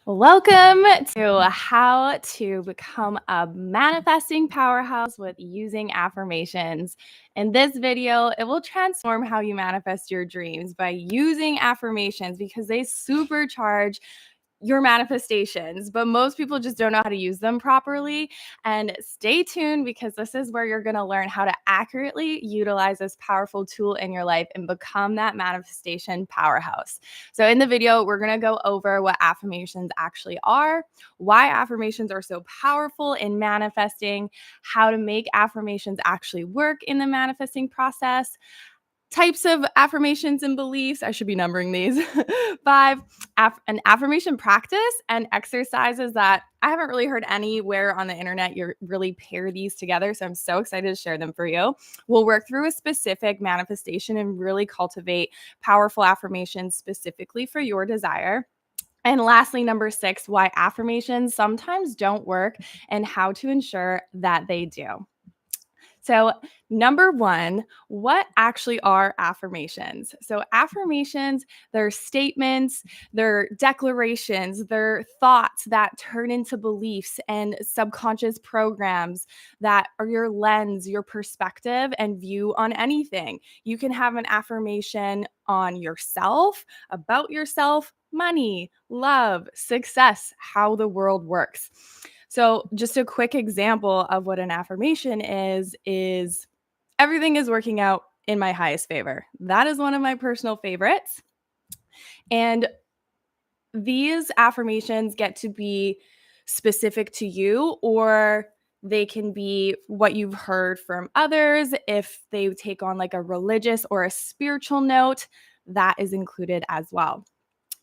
Welcome to How to Become a Manifesting Powerhouse with Using Affirmations. In this video, it will transform how you manifest your dreams by using affirmations because they supercharge your manifestations, but most people just don't know how to use them properly. And stay tuned because this is where you're going to learn how to accurately utilize this powerful tool in your life and become that manifestation powerhouse. So in the video, we're going to go over what affirmations actually are, why affirmations are so powerful in manifesting, how to make affirmations actually work in the manifesting process, types of affirmations and beliefs. I should be numbering these. 5, an affirmation practice and exercises that I haven't really heard anywhere on the internet you really pair these together. So I'm so excited to share them for you. We'll work through a specific manifestation and really cultivate powerful affirmations specifically for your desire. And lastly, number 6, why affirmations sometimes don't work and how to ensure that they do. So, number 1, what actually are affirmations? So, affirmations, they're statements, they're declarations, they're thoughts that turn into beliefs and subconscious programs that are your lens, your perspective, and view on anything. You can have an affirmation on yourself, about yourself, money, love, success, how the world works. So, just a quick example of what an affirmation is everything is working out in my highest favor. That is one of my personal favorites. And these affirmations get to be specific to you, or they can be what you've heard from others. If they take on like a religious or a spiritual note, that is included as well.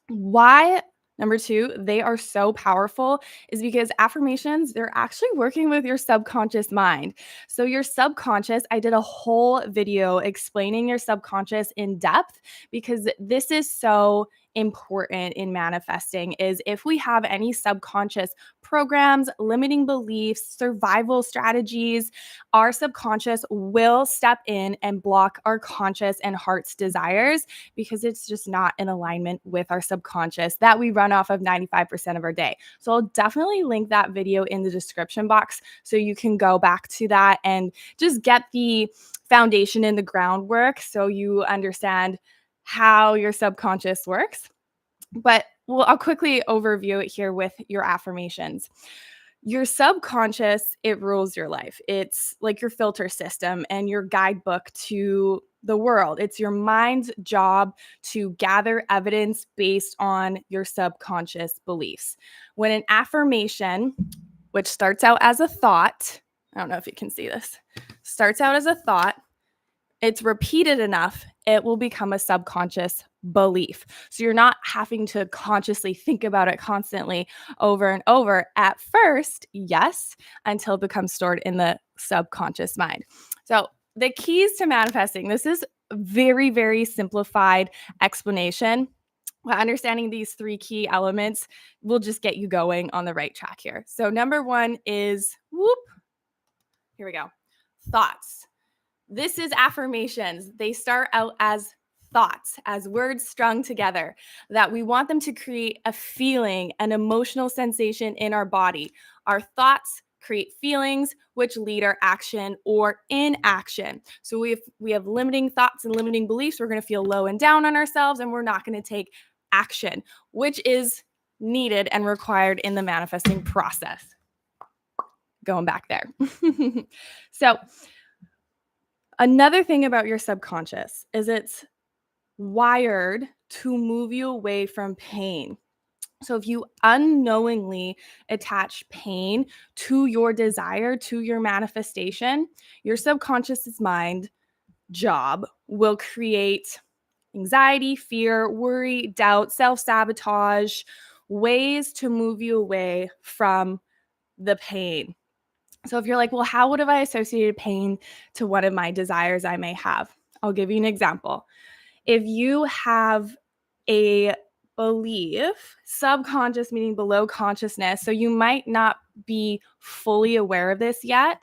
Why, number 2, they are so powerful is because affirmations, they're actually working with your subconscious mind. So your subconscious, I did a whole video explaining your subconscious in depth because this is so important in manifesting. Is if we have any subconscious programs, limiting beliefs, survival strategies, our subconscious will step in and block our conscious and heart's desires because it's just not in alignment with our subconscious that we run off of 95% of our day. So I'll definitely link that video in the description box so you can go back to that and just get the foundation and the groundwork so you understand how your subconscious works. But I'll quickly overview it here with your affirmations. Your subconscious, it rules your life. It's like your filter system and your guidebook to the world. It's your mind's job to gather evidence based on your subconscious beliefs. When an affirmation, which starts out as a thought, I don't know if you can see this, starts out as a thought, it's repeated enough, it will become a subconscious belief. So you're not having to consciously think about it constantly over and over at first, yes, until it becomes stored in the subconscious mind. So the keys to manifesting, this is very, very simplified explanation. Understanding these 3 key elements will just get you going on the right track here. So number 1 is, here we go, thoughts. This is affirmations. They start out as thoughts, as words strung together, that we want them to create a feeling, an emotional sensation in our body. Our thoughts create feelings, which lead our action or inaction. So if we have limiting thoughts and limiting beliefs, we're going to feel low and down on ourselves, and we're not going to take action, which is needed and required in the manifesting process. Going back there. So, another thing about your subconscious is it's wired to move you away from pain. So if you unknowingly attach pain to your desire, to your manifestation, your subconscious mind job will create anxiety, fear, worry, doubt, self-sabotage, ways to move you away from the pain. So if you're like, well, how would have I associated pain to one of my desires I may have? I'll give you an example. If you have a belief, subconscious meaning below consciousness, so you might not be fully aware of this yet,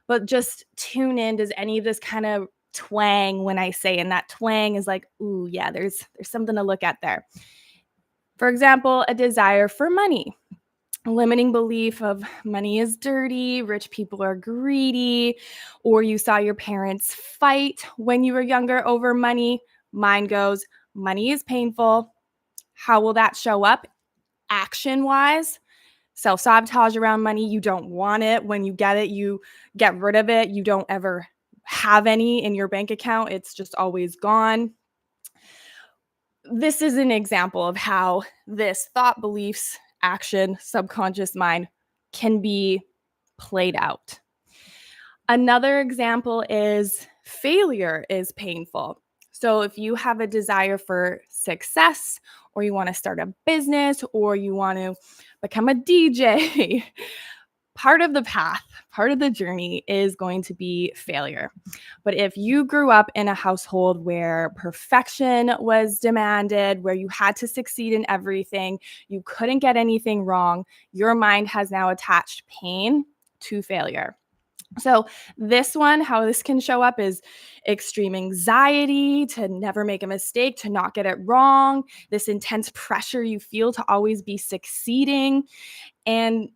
but just tune in. Does any of this kind of twang when I say, and that twang is like, ooh, yeah, there's something to look at there. For example, a desire for money. A limiting belief of money is dirty, rich people are greedy, or you saw your parents fight when you were younger over money. Mine goes, money is painful. How will that show up action-wise? Self-sabotage around money. You don't want it. When you get it, you get rid of it. You don't ever have any in your bank account. It's just always gone. This is an example of how this thought, beliefs, action, subconscious mind can be played out. Another example is failure is painful. So if you have a desire for success, or you want to start a business, or you want to become a DJ, part of the path, part of the journey is going to be failure. But if you grew up in a household where perfection was demanded, where you had to succeed in everything, you couldn't get anything wrong, your mind has now attached pain to failure. So this one, how this can show up is extreme anxiety to never make a mistake, to not get it wrong, this intense pressure you feel to always be succeeding. And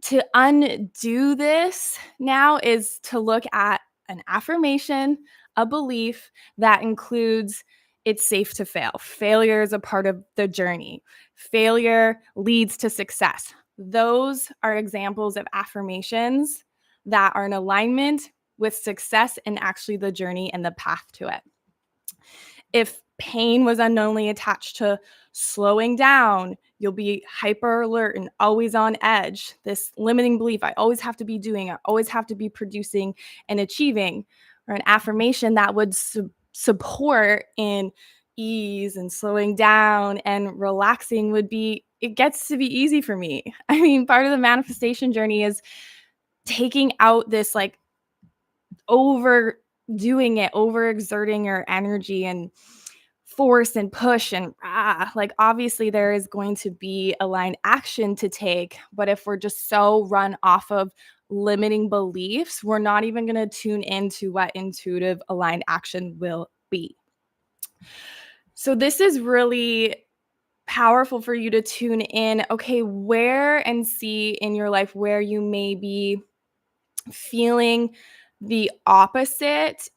to undo this now is to look at an affirmation, a belief that includes it's safe to fail. Failure is a part of the journey. Failure leads to success. Those are examples of affirmations that are in alignment with success and actually the journey and the path to it. If pain was unknowingly attached to slowing down, you'll be hyper alert and always on edge. This limiting belief, I always have to be doing, I always have to be producing and achieving, or an affirmation that would support in ease and slowing down and relaxing would be, it gets to be easy for me. I mean, part of the manifestation journey is taking out this like overdoing it, overexerting your energy and force and push and like obviously there is going to be aligned action to take, but if we're just so run off of limiting beliefs, we're not even going to tune into what intuitive aligned action will be. So this is really powerful for you to tune in, okay, where and see in your life where you may be feeling the opposite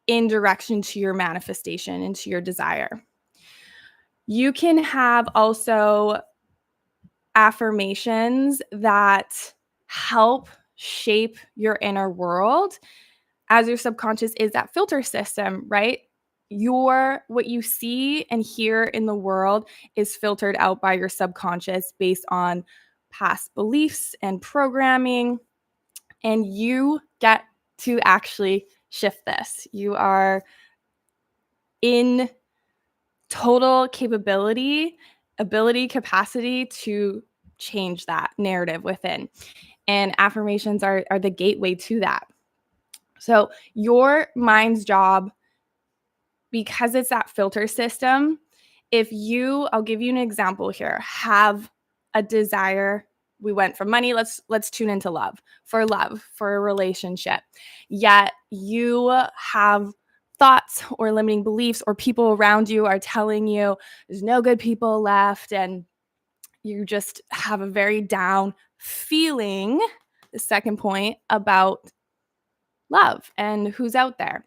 in direction to your manifestation and to your desire. You can have also affirmations that help shape your inner world, as your subconscious is that filter system, right? What you see and hear in the world is filtered out by your subconscious based on past beliefs and programming, and you get to actually shift this. You are in total capacity to change that narrative within. And affirmations are the gateway to that. So your mind's job, because it's that filter system, I'll give you an example here, have a desire. We went from money, let's tune into love, for a relationship. Yet you have thoughts or limiting beliefs, or people around you are telling you there's no good people left, and you just have a very down feeling, the second point, about love and who's out there.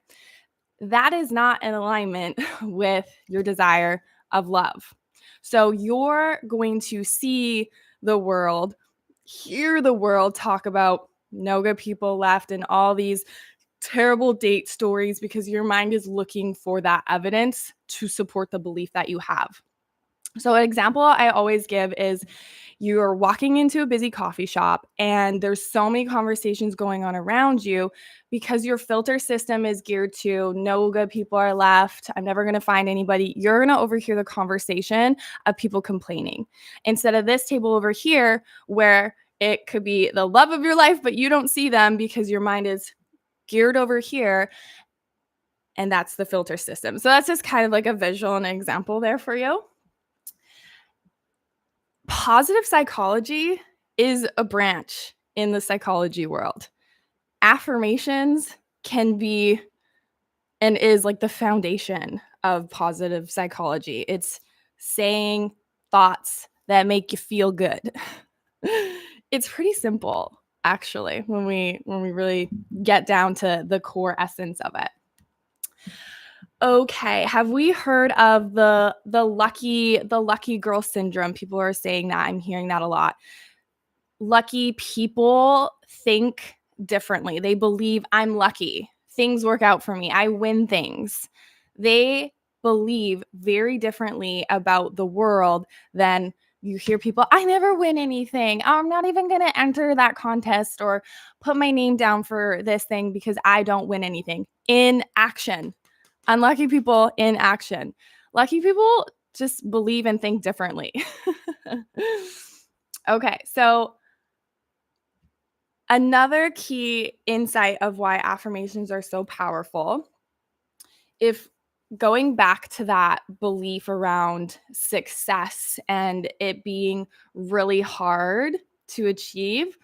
That is not in alignment with your desire of love. So you're going to see the world, hear the world talk about no good people left and all these terrible date stories because your mind is looking for that evidence to support the belief that you have. So an example I always give is you're walking into a busy coffee shop and there's so many conversations going on around you because your filter system is geared to no good people are left. I'm never going to find anybody. You're going to overhear the conversation of people complaining instead of this table over here where it could be the love of your life, but you don't see them because your mind is geared over here. And that's the filter system. So that's just kind of like a visual and an example there for you. Positive psychology is a branch in the psychology world. Affirmations can be and is like the foundation of positive psychology. It's saying thoughts that make you feel good. It's pretty simple, actually, when we really get down to the core essence of it. Okay, have we heard of the lucky girl syndrome? People are saying that. I'm hearing that a lot. Lucky people think differently. They believe I'm lucky. Things work out for me. I win things. They believe very differently about the world than you hear people, I never win anything. I'm not even going to enter that contest or put my name down for this thing because I don't win anything. In action. Unlucky people in action. Lucky people just believe and think differently. Okay, so another key insight of why affirmations are so powerful, if going back to that belief around success and it being really hard to achieve,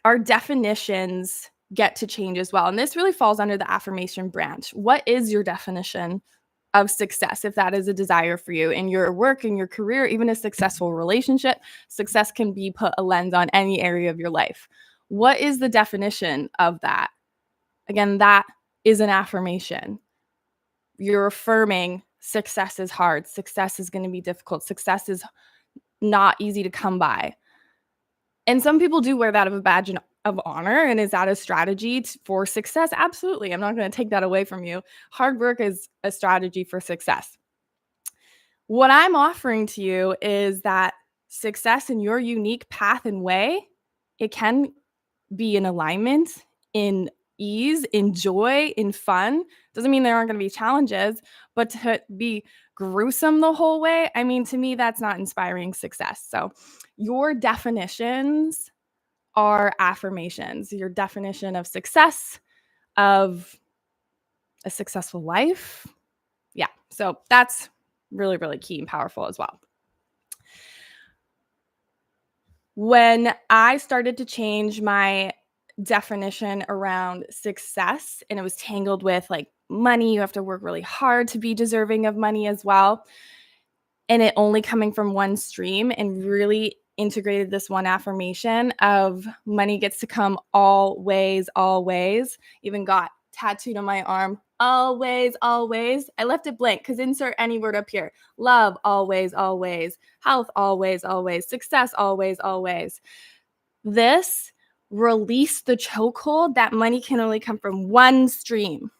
our definitions get to change as well. And this really falls under the affirmation branch. What is your definition of success, if that is a desire for you in your work, in your career, even a successful relationship? Success can be put a lens on any area of your life. What is the definition of that? Again, that is an affirmation. You're affirming success is hard. Success is going to be difficult. Success is not easy to come by. And some people do wear that as a badge of honor. And is that a strategy for success? Absolutely. I'm not going to take that away from you. Hard work is a strategy for success. What I'm offering to you is that success in your unique path and way, it can be in alignment, in ease, in joy, in fun. Doesn't mean there aren't going to be challenges, but to be gruesome the whole way, I mean, to me, that's not inspiring success. So your definitions are affirmations. Your definition of success, of a successful life. Yeah, so that's really, really key and powerful as well. When I started to change my definition around success and it was tangled with like money, you have to work really hard to be deserving of money as well, and it only coming from one stream, and really integrated this one affirmation of money gets to come always, always. Even got tattooed on my arm, always, always. I left it blank because insert any word up here. Love, always, always. Health, always, always. Success, always, always. This released the chokehold that money can only come from one stream,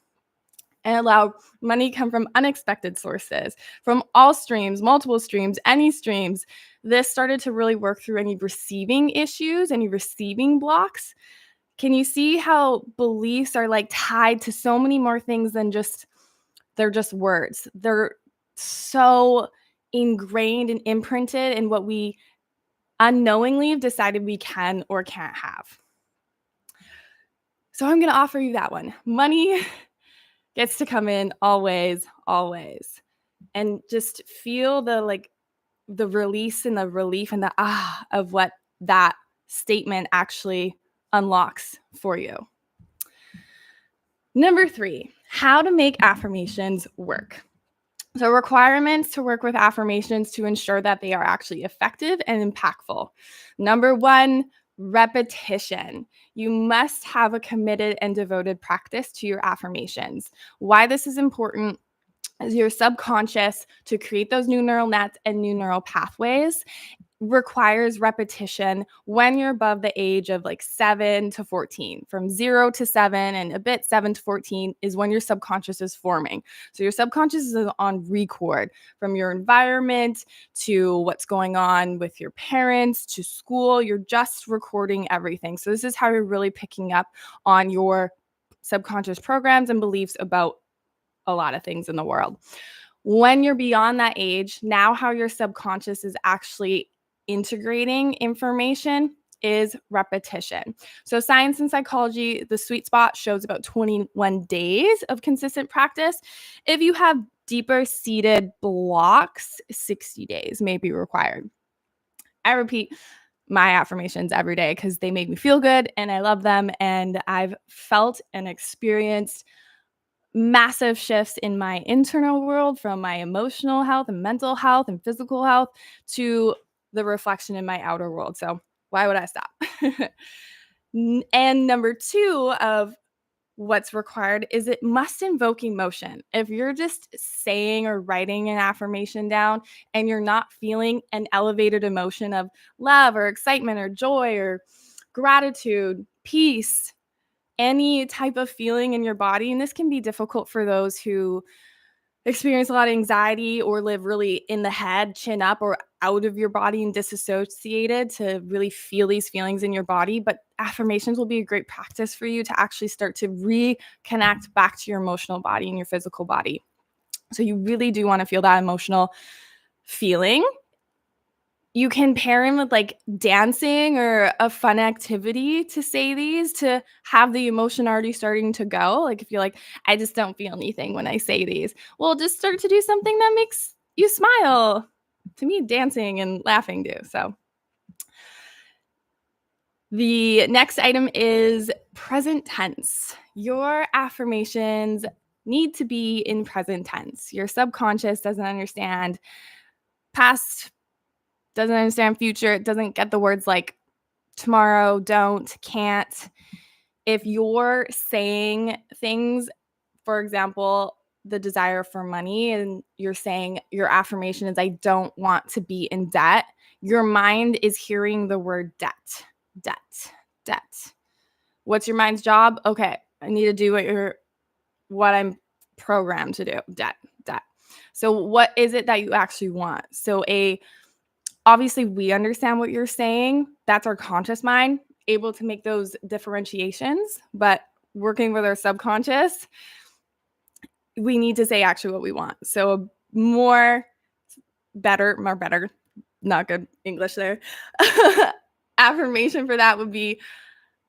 and allow money come from unexpected sources, from all streams, multiple streams, any streams. This started to really work through any receiving issues, any receiving blocks. Can you see how beliefs are like tied to so many more things than just, they're just words. They're so ingrained and imprinted in what we unknowingly have decided we can or can't have. So I'm going to offer you that one. Money gets to come in always, always. And just feel the release and the relief and the of what that statement actually unlocks for you. Number 3, how to make affirmations work. So requirements to work with affirmations to ensure that they are actually effective and impactful. Number 1, repetition. You must have a committed and devoted practice to your affirmations. Why this is important is your subconscious, to create those new neural nets and new neural pathways, requires repetition when you're above the age of like 7 to 14. From 0 to 7 and a bit 7 to 14 is when your subconscious is forming. So your subconscious is on record, from your environment to what's going on with your parents to school. You're just recording everything. So this is how you're really picking up on your subconscious programs and beliefs about a lot of things in the world. When you're beyond that age, now how your subconscious is actually integrating information is repetition. So science and psychology, the sweet spot shows about 21 days of consistent practice. If you have deeper seated blocks, 60 days may be required. I repeat my affirmations every day because they make me feel good and I love them, and I've felt and experienced massive shifts in my internal world, from my emotional health and mental health and physical health to the reflection in my outer world. So why would I stop? And number 2 of what's required is it must invoke emotion. If you're just saying or writing an affirmation down and you're not feeling an elevated emotion of love or excitement or joy or gratitude, peace, any type of feeling in your body, and this can be difficult for those who experience a lot of anxiety or live really in the head, chin up, or out of your body and disassociated, to really feel these feelings in your body. But affirmations will be a great practice for you to actually start to reconnect back to your emotional body and your physical body. So you really do want to feel that emotional feeling. You can pair them with like dancing or a fun activity to say these, to have the emotion already starting to go. Like if you're like, I just don't feel anything when I say these, well, just start to do something that makes you smile. To me, dancing and laughing do. So the next item is present tense. Your affirmations need to be in present tense. Your subconscious doesn't understand past, doesn't understand future. It doesn't get the words like tomorrow, don't, can't. If you're saying things, for example, the desire for money, and you're saying your affirmation is, I don't want to be in debt, your mind is hearing the word debt, debt, debt. What's your mind's job? Okay, I need to do what I'm programmed to do, debt, debt. So what is it that you actually want? So obviously we understand what you're saying. That's our conscious mind able to make those differentiations, but working with our subconscious, we need to say actually what we want. So more better, not good English there. Affirmation for that would be,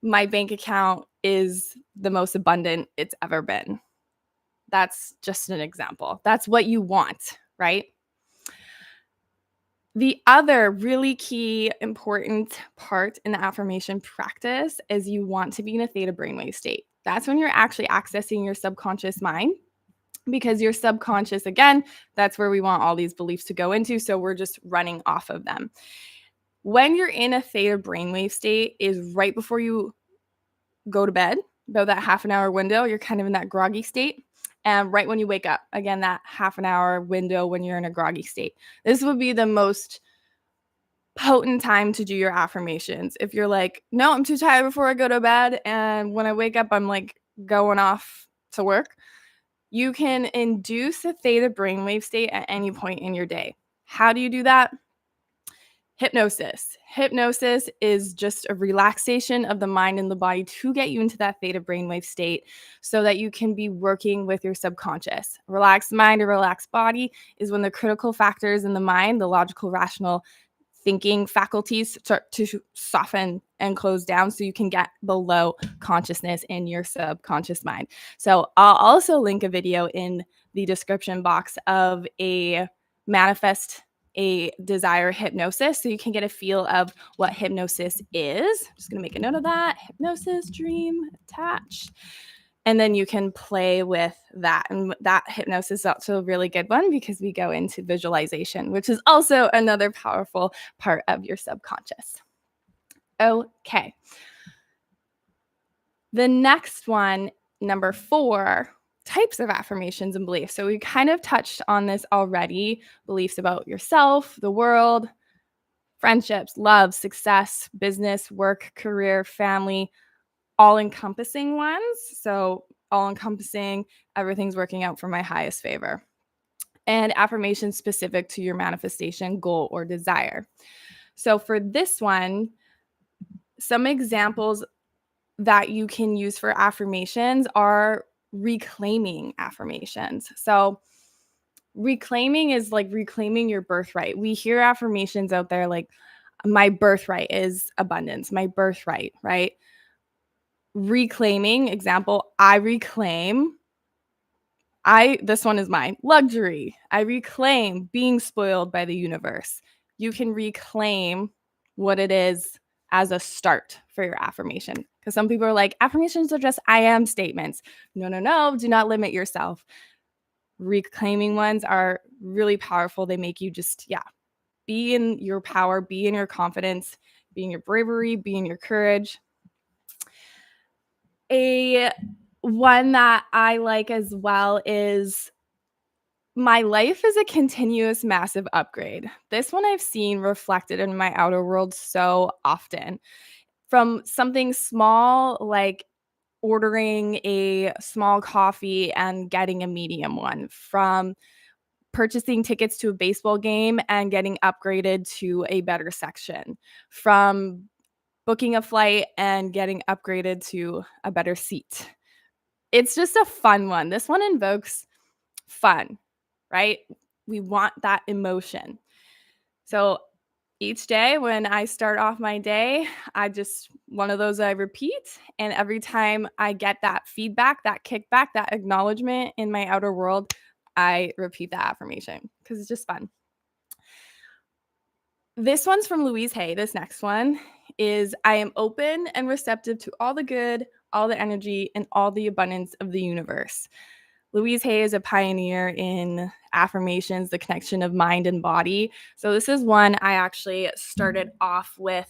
my bank account is the most abundant it's ever been. That's just an example. That's what you want, right? The other really key important part in the affirmation practice is you want to be in a theta brainwave state. That's when you're actually accessing your subconscious mind, because your subconscious, again, that's where we want all these beliefs to go into. So we're just running off of them. When you're in a theta brainwave state is right before you go to bed, about that half an hour window, you're kind of in that groggy state. And right when you wake up, again, that half an hour window when you're in a groggy state. This would be the most potent time to do your affirmations. If you're like, no, I'm too tired before I go to bed, and when I wake up, I'm like going off to work, you can induce a theta brainwave state at any point in your day. How do you do that? Hypnosis. Hypnosis is just a relaxation of the mind and the body to get you into that theta brainwave state so that you can be working with your subconscious. Relaxed mind or relaxed body is when the critical factors in the mind, the logical, rational thinking faculties, start to soften and close down so you can get below consciousness in your subconscious mind. So I'll also link a video in the description box of a manifest a desire hypnosis so you can get a feel of what hypnosis is. I'm just going to make a note of that. Hypnosis, dream, attach. And then you can play with that. And that hypnosis is also a really good one because we go into visualization, which is also another powerful part of your subconscious. Okay. The next one, number 4, types of affirmations and beliefs. So we kind of touched on this already. Beliefs about yourself, the world, friendships, love, success, business, work, career, family, all-encompassing ones. So all-encompassing, everything's working out for my highest favor. And affirmations specific to your manifestation, goal, or desire. So for this one, some examples that you can use for affirmations are reclaiming affirmations. So reclaiming is like reclaiming your birthright. We hear affirmations out there like, my birthright is abundance, my birthright, right? Reclaiming, example, this one is mine, luxury. I reclaim being spoiled by the universe. You can reclaim what it is as a start for your affirmation. Because some people are like, affirmations are just I am statements. No, no, no. Do not limit yourself. Reclaiming ones are really powerful. They make you just, be in your power, be in your confidence, be in your bravery, be in your courage. A one that I like as well is my life is a continuous massive upgrade. This one I've seen reflected in my outer world so often. From something small like ordering a small coffee and getting a medium one, from purchasing tickets to a baseball game and getting upgraded to a better section, from booking a flight and getting upgraded to a better seat. It's just a fun one. This one invokes fun, right? We want that emotion. So each day when I start off my day, one of those I repeat. And every time I get that feedback, that kickback, that acknowledgement in my outer world, I repeat that affirmation because it's just fun. This one's from Louise Hay. This next one is, I am open and receptive to all the good, all the energy, and all the abundance of the universe. Louise Hay is a pioneer in affirmations, the connection of mind and body. So this is one I actually started off with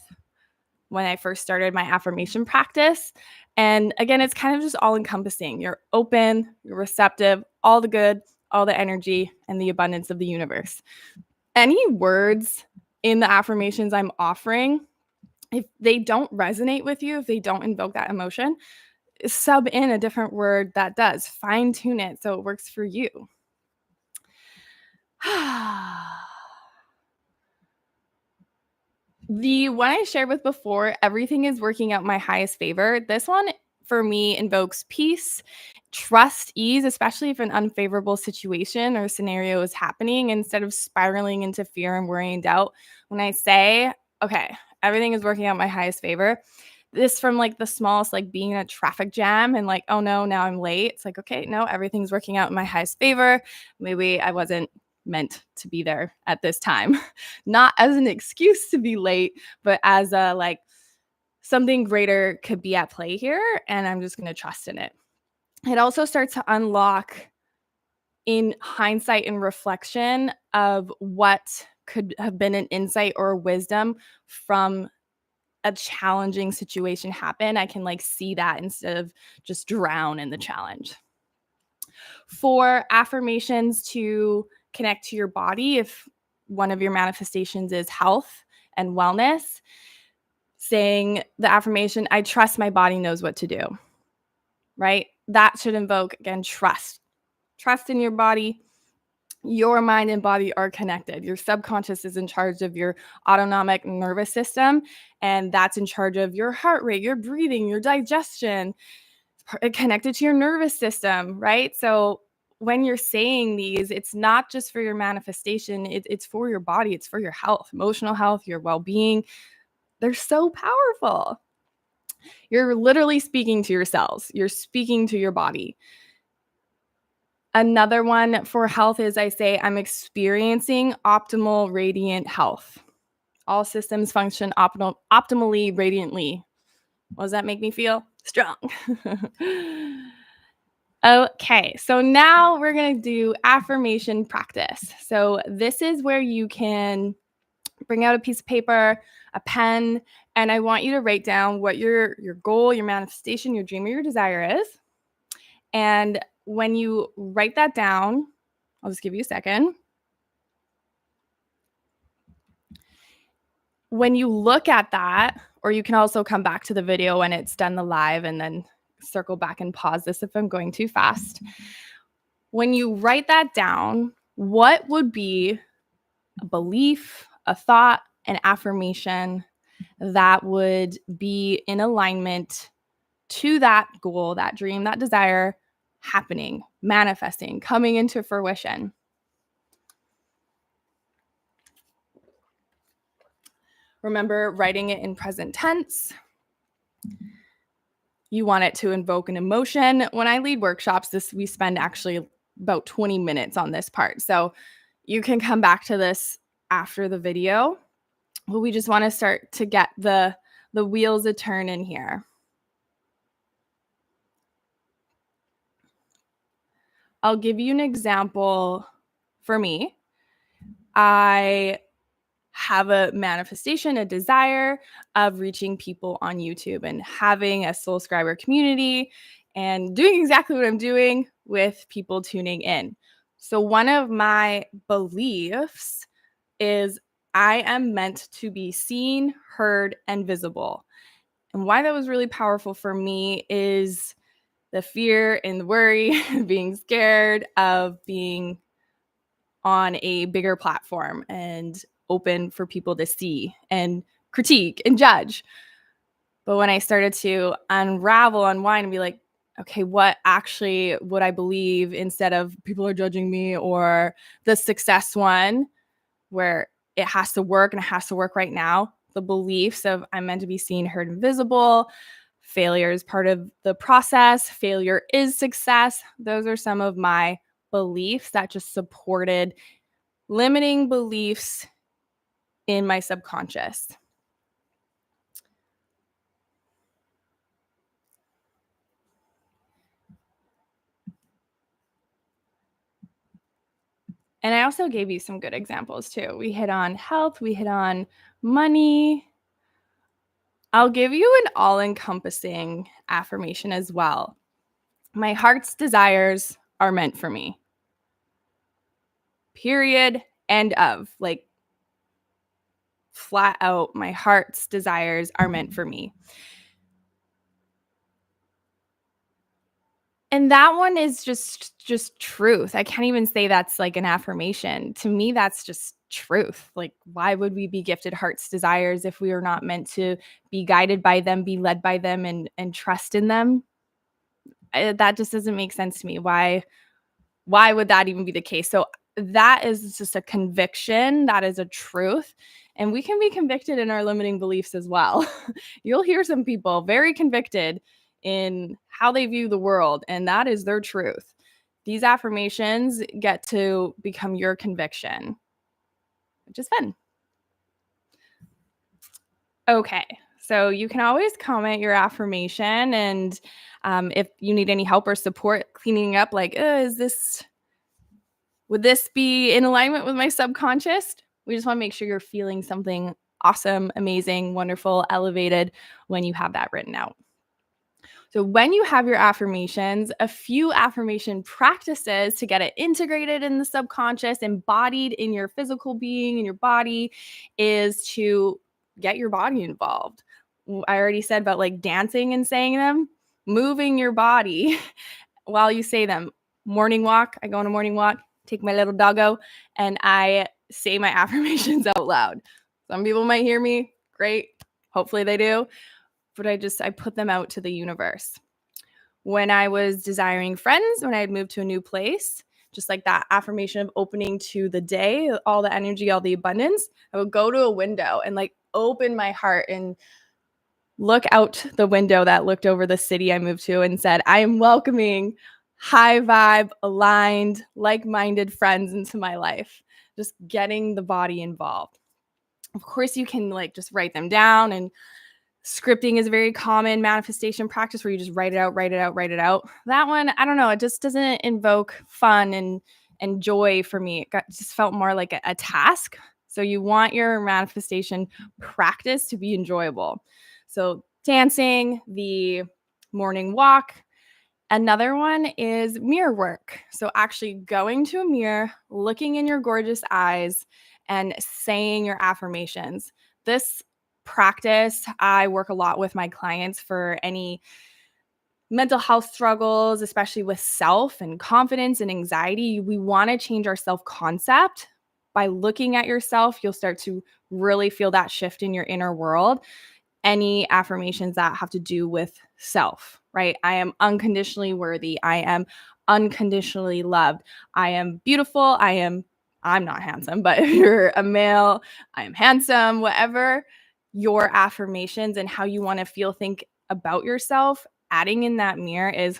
when I first started my affirmation practice. And again, it's kind of just all encompassing. You're open, you're receptive, all the good, all the energy, and the abundance of the universe. Any words in the affirmations I'm offering, if they don't resonate with you, if they don't invoke that emotion, sub in a different word that does. Fine tune it so it works for you. The one I shared with before, everything is working out my highest favor. This one for me invokes peace, trust, ease, especially if an unfavorable situation or scenario is happening, instead of spiraling into fear and worry and doubt. When I say, okay, everything is working out my highest favor, this from like the smallest, like being in a traffic jam and like, oh no, now I'm late. It's like, okay, no, everything's working out in my highest favor. Maybe I wasn't meant to be there at this time. Not as an excuse to be late, but as a like something greater could be at play here, and I'm just going to trust in it. It also starts to unlock in hindsight and reflection of what could have been an insight or a wisdom from a challenging situation happen. I can like see that instead of just drown in the challenge. For affirmations to connect to your body, if one of your manifestations is health and wellness, saying the affirmation, I trust my body knows what to do, right? That should invoke, again, trust. Trust in your body. Your mind and body are connected. Your subconscious is in charge of your autonomic nervous system, and that's in charge of your heart rate, your breathing, your digestion, connected to your nervous system, right? So when you're saying these, it's not just for your manifestation, it's for your body, it's for your health, emotional health, your well-being. They're so powerful. You're literally speaking to your cells. You're speaking to your body. Another one for health is, I say, I'm experiencing optimal radiant health. All systems function optimally, radiantly. What does that make me feel? Strong. Okay, so now we're going to do affirmation practice. So this is where you can bring out a piece of paper, a pen, and I want you to write down what your goal, your manifestation, your dream, or your desire is. And when you write that down, I'll just give you a second. When you look at that, or you can also come back to the video when it's done the live and then circle back and pause this if I'm going too fast. When you write that down, what would be a belief, a thought, an affirmation that would be in alignment to that goal, that dream, that desire happening, manifesting, coming into fruition? Remember writing it in present tense. You want it to invoke an emotion. When I lead workshops, we spend actually about 20 minutes on this part. So you can come back to this after the video. But we just want to start to get the wheels a turn in here. I'll give you an example for me. I have a manifestation, a desire of reaching people on YouTube and having a soul scriber community and doing exactly what I'm doing with people tuning in. So one of my beliefs is I am meant to be seen, heard, and visible. And why that was really powerful for me is the fear and the worry, being scared of being on a bigger platform and open for people to see and critique and judge. But when I started to unravel, unwind, and be like, okay, what actually would I believe instead of people are judging me, or the success one where it has to work and it has to work right now, the beliefs of I'm meant to be seen, heard, and visible. Failure is part of the process. Failure is success. Those are some of my beliefs that just supported limiting beliefs in my subconscious. And I also gave you some good examples too. We hit on health, we hit on money. I'll give you an all-encompassing affirmation as well. My heart's desires are meant for me. Period. End of. Like, flat out, my heart's desires are meant for me. And that one is just truth. I can't even say that's like an affirmation. To me, that's just truth. Like, why would we be gifted heart's desires if we are not meant to be guided by them, be led by them, and trust in them? That just doesn't make sense to me. Why would that even be the case? So that is just a conviction. That is a truth. And we can be convicted in our limiting beliefs as well. You'll hear some people very convicted in how they view the world, and that is their truth. These affirmations get to become your conviction, which is fun. Okay. So you can always comment your affirmation, and if you need any help or support cleaning up, like, would this be in alignment with my subconscious? We just want to make sure you're feeling something awesome, amazing, wonderful, elevated when you have that written out. So when you have your affirmations, a few affirmation practices to get it integrated in the subconscious, embodied in your physical being, in your body, is to get your body involved. I already said about like dancing and saying them, moving your body while you say them. Morning walk, I go on a morning walk, take my little doggo, and I say my affirmations out loud. Some people might hear me, great. Hopefully they do. But I put them out to the universe. When I was desiring friends, when I had moved to a new place, just like that affirmation of opening to the day, all the energy, all the abundance, I would go to a window and like open my heart and look out the window that looked over the city I moved to and said, I am welcoming high vibe, aligned, like-minded friends into my life. Just getting the body involved. Of course, you can like just write them down, and scripting is a very common manifestation practice where you just write it out, write it out, write it out. That one, I don't know, it just doesn't invoke fun and joy for me. Just felt more like a task. So you want your manifestation practice to be enjoyable. So dancing, the morning walk. Another one is mirror work. So actually going to a mirror, looking in your gorgeous eyes, and saying your affirmations. This practice, I work a lot with my clients for any mental health struggles, especially with self and confidence and anxiety. We want to change our self-concept. By looking at yourself, you'll start to really feel that shift in your inner world. Any affirmations that have to do with self, right? I am unconditionally worthy. I am unconditionally loved. I am beautiful. I'm not handsome, but if you're a male, I am handsome, whatever your affirmations and how you want to feel, think about yourself, adding in that mirror is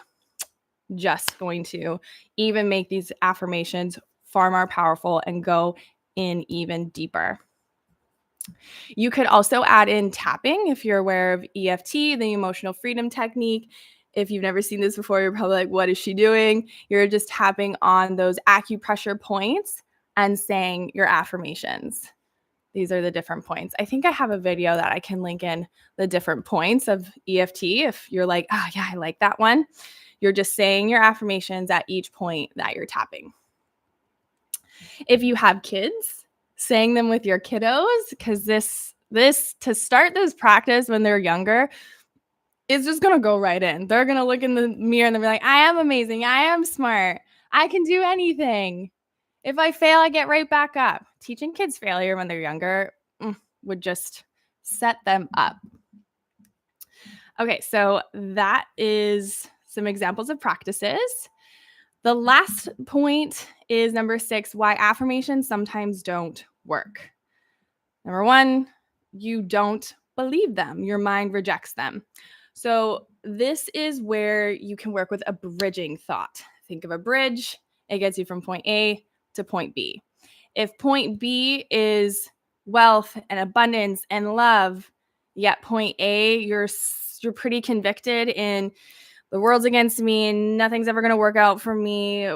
just going to even make these affirmations far more powerful and go in even deeper. You could also add in tapping if you're aware of EFT, the emotional freedom technique. If you've never seen this before, you're probably like, what is she doing? You're just tapping on those acupressure points and saying your affirmations. These are the different points. I think I have a video that I can link in the different points of EFT. If you're like, oh yeah, I like that one. You're just saying your affirmations at each point that you're tapping. If you have kids, saying them with your kiddos, because this to start this practice when they're younger, it's just going to go right in. They're going to look in the mirror and they'll be like, I am amazing. I am smart. I can do anything. If I fail, I get right back up. Teaching kids failure when they're younger would just set them up. Okay, so that is some examples of practices. The last point is number 6, why affirmations sometimes don't work. Number 1, you don't believe them. Your mind rejects them. So this is where you can work with a bridging thought. Think of a bridge. It gets you from point A to point B. If point B is wealth and abundance and love, yet point A, you're pretty convicted in the world's against me and nothing's ever going to work out for me,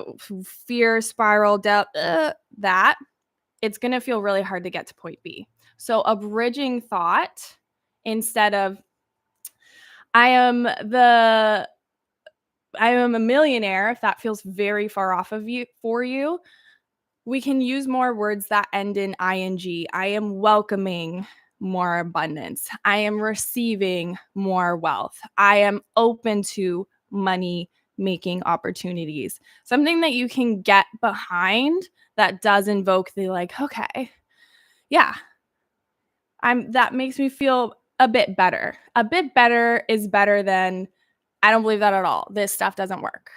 fear, spiral, doubt, that, it's going to feel really hard to get to point B. So a bridging thought, instead of I am a millionaire, if that feels very far off of you for you, we can use more words that end in ing. I am welcoming more abundance. I am receiving more wealth. I am open to money making opportunities. Something that you can get behind that does invoke the like, okay, yeah, that makes me feel a bit better. A bit better is better than I don't believe that at all. This stuff doesn't work.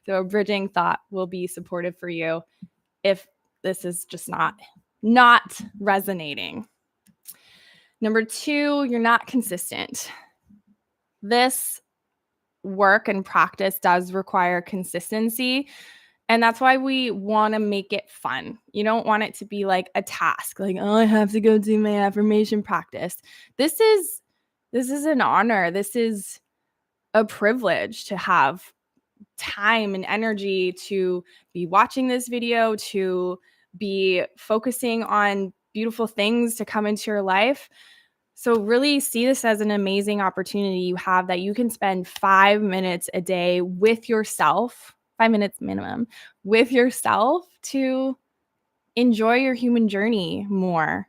So a bridging thought will be supportive for you if this is just not resonating. Number 2, you're not consistent. This work and practice does require consistency. And that's why we want to make it fun. You don't want it to be like a task, like, oh, I have to go do my affirmation practice. This is an honor. This is a privilege to have time and energy to be watching this video, to be focusing on beautiful things to come into your life. So really see this as an amazing opportunity you have, that you can spend 5 minutes a day with yourself, 5 minutes minimum, with yourself to enjoy your human journey more.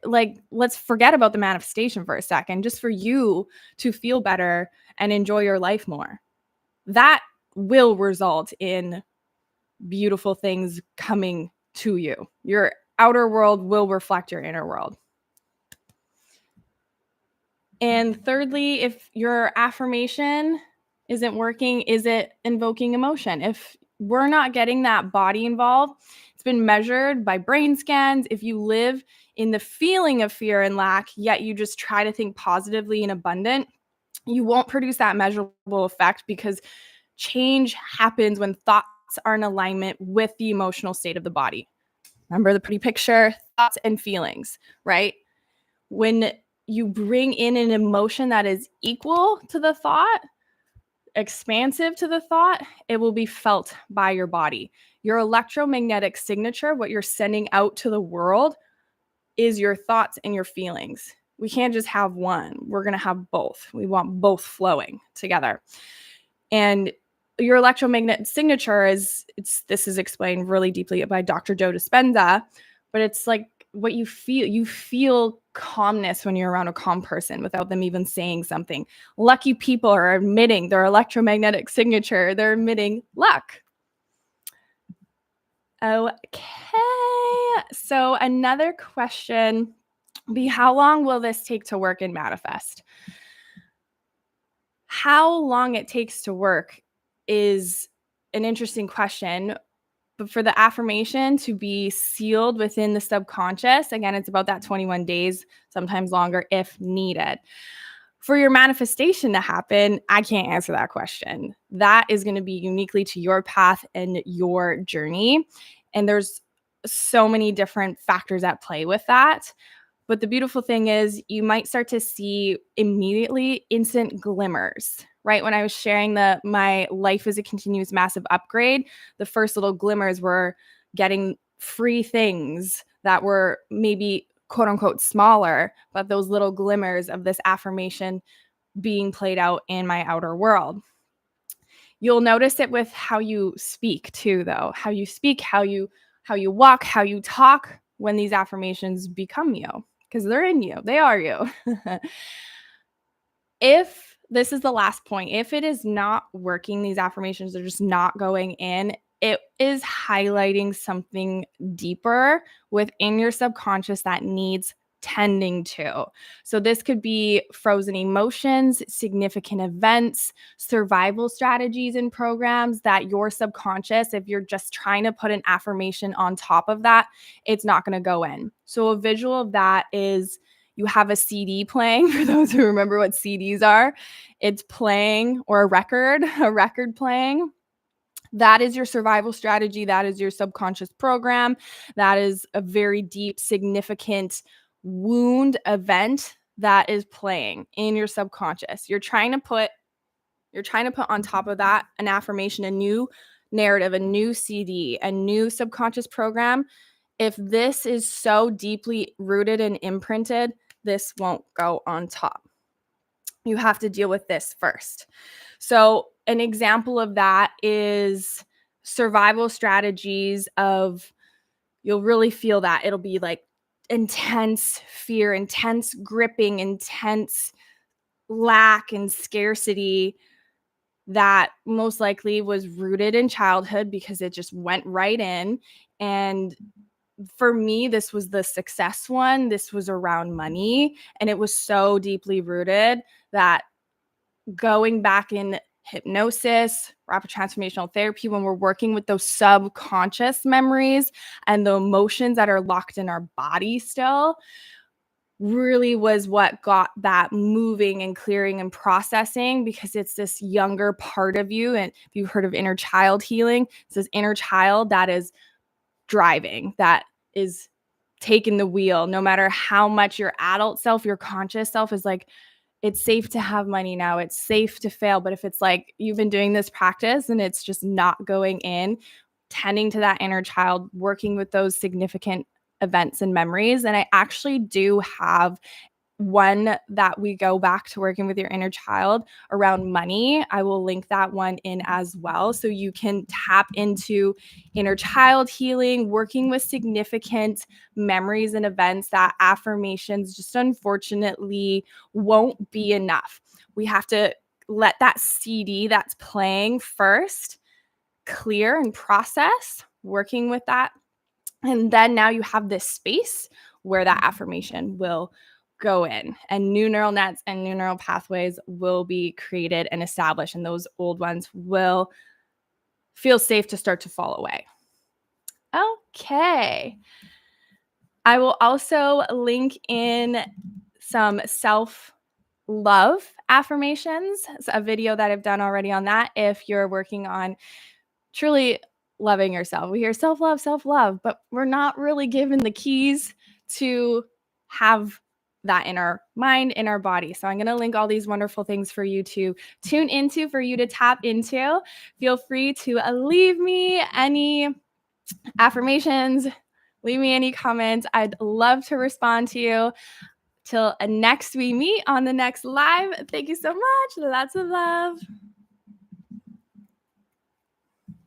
Let's forget about the manifestation for a second, just for you to feel better and enjoy your life more. That will result in beautiful things coming to you. Your outer world will reflect your inner world. And thirdly, if your affirmation isn't working, is it invoking emotion? If we're not getting that body involved, it's been measured by brain scans. If you live in the feeling of fear and lack, yet you just try to think positively and abundant, you won't produce that measurable effect, because change happens when thoughts are in alignment with the emotional state of the body. Remember the pretty picture, thoughts and feelings, right? When you bring in an emotion that is equal to the thought, expansive to the thought, it will be felt by your body. Your electromagnetic signature, what you're sending out to the world, is your thoughts and your feelings. We can't just have one. We're going to have both. We want both flowing together. And your electromagnetic signature this is explained really deeply by Dr. Joe Dispenza, but it's like what you feel. You feel calmness when you're around a calm person without them even saying something. Lucky people are emitting their electromagnetic signature. They're emitting luck. Okay. So another question would be, how long will this take to work and manifest? How long it takes to work is an interesting question. But for the affirmation to be sealed within the subconscious, again, it's about that 21 days, sometimes longer if needed. For your manifestation to happen, I can't answer that question. That is going to be uniquely to your path and your journey. And there's so many different factors at play with that. But the beautiful thing is you might start to see immediately instant glimmers, right? When I was sharing my life is a continuous massive upgrade, the first little glimmers were getting free things that were maybe quote unquote smaller, but those little glimmers of this affirmation being played out in my outer world. You'll notice it with how you speak too, though. How you speak, how you walk, how you talk when these affirmations become you, because they're in you. They are you. If this is the last point, if it is not working, these affirmations are just not going in, it is highlighting something deeper within your subconscious that needs tending to. So this could be frozen emotions, significant events, survival strategies and programs that your subconscious, if you're just trying to put an affirmation on top of that, it's not going to go in. So a visual of that is you have a CD playing. For those who remember what CDs are, it's playing, or a record playing. That is your survival strategy. That is your subconscious program. That is a very deep, significant wound event that is playing in your subconscious. You're trying to put on top of that an affirmation, a new narrative, a new CD, a new subconscious program. If this is so deeply rooted and imprinted, this won't go on top. You have to deal with this first. So an example of that is survival strategies of, you'll really feel that. It'll be like intense fear, intense gripping, intense lack and scarcity that most likely was rooted in childhood because it just went right in. And for me, this was the success one. This was around money. And it was so deeply rooted that going back in hypnosis, rapid transformational therapy, when we're working with those subconscious memories and the emotions that are locked in our body still, really was what got that moving and clearing and processing, because it's this younger part of you. And if you've heard of inner child healing, it's this inner child that is driving, that is taking the wheel. No matter how much your adult self, your conscious self is like, it's safe to have money now, it's safe to fail. But if it's like you've been doing this practice and it's just not going in, tending to that inner child, working with those significant events and memories. And I actually do have one that we go back to working with your inner child around money. I will link that one in as well. So you can tap into inner child healing, working with significant memories and events that affirmations just unfortunately won't be enough. We have to let that CD that's playing first clear and process, working with that. And then now you have this space where that affirmation will go in, and new neural nets and new neural pathways will be created and established, and those old ones will feel safe to start to fall away. Okay. I will also link in some self-love affirmations. It's a video that I've done already on that if you're working on truly loving yourself. We hear self-love, but we're not really given the keys to have that in our mind, in our body. So I'm going to link all these wonderful things for you to tune into, for you to tap into. Feel free to leave me any affirmations, leave me any comments. I'd love to respond to you. Till next we meet on the next live. Thank you so much. Lots of love.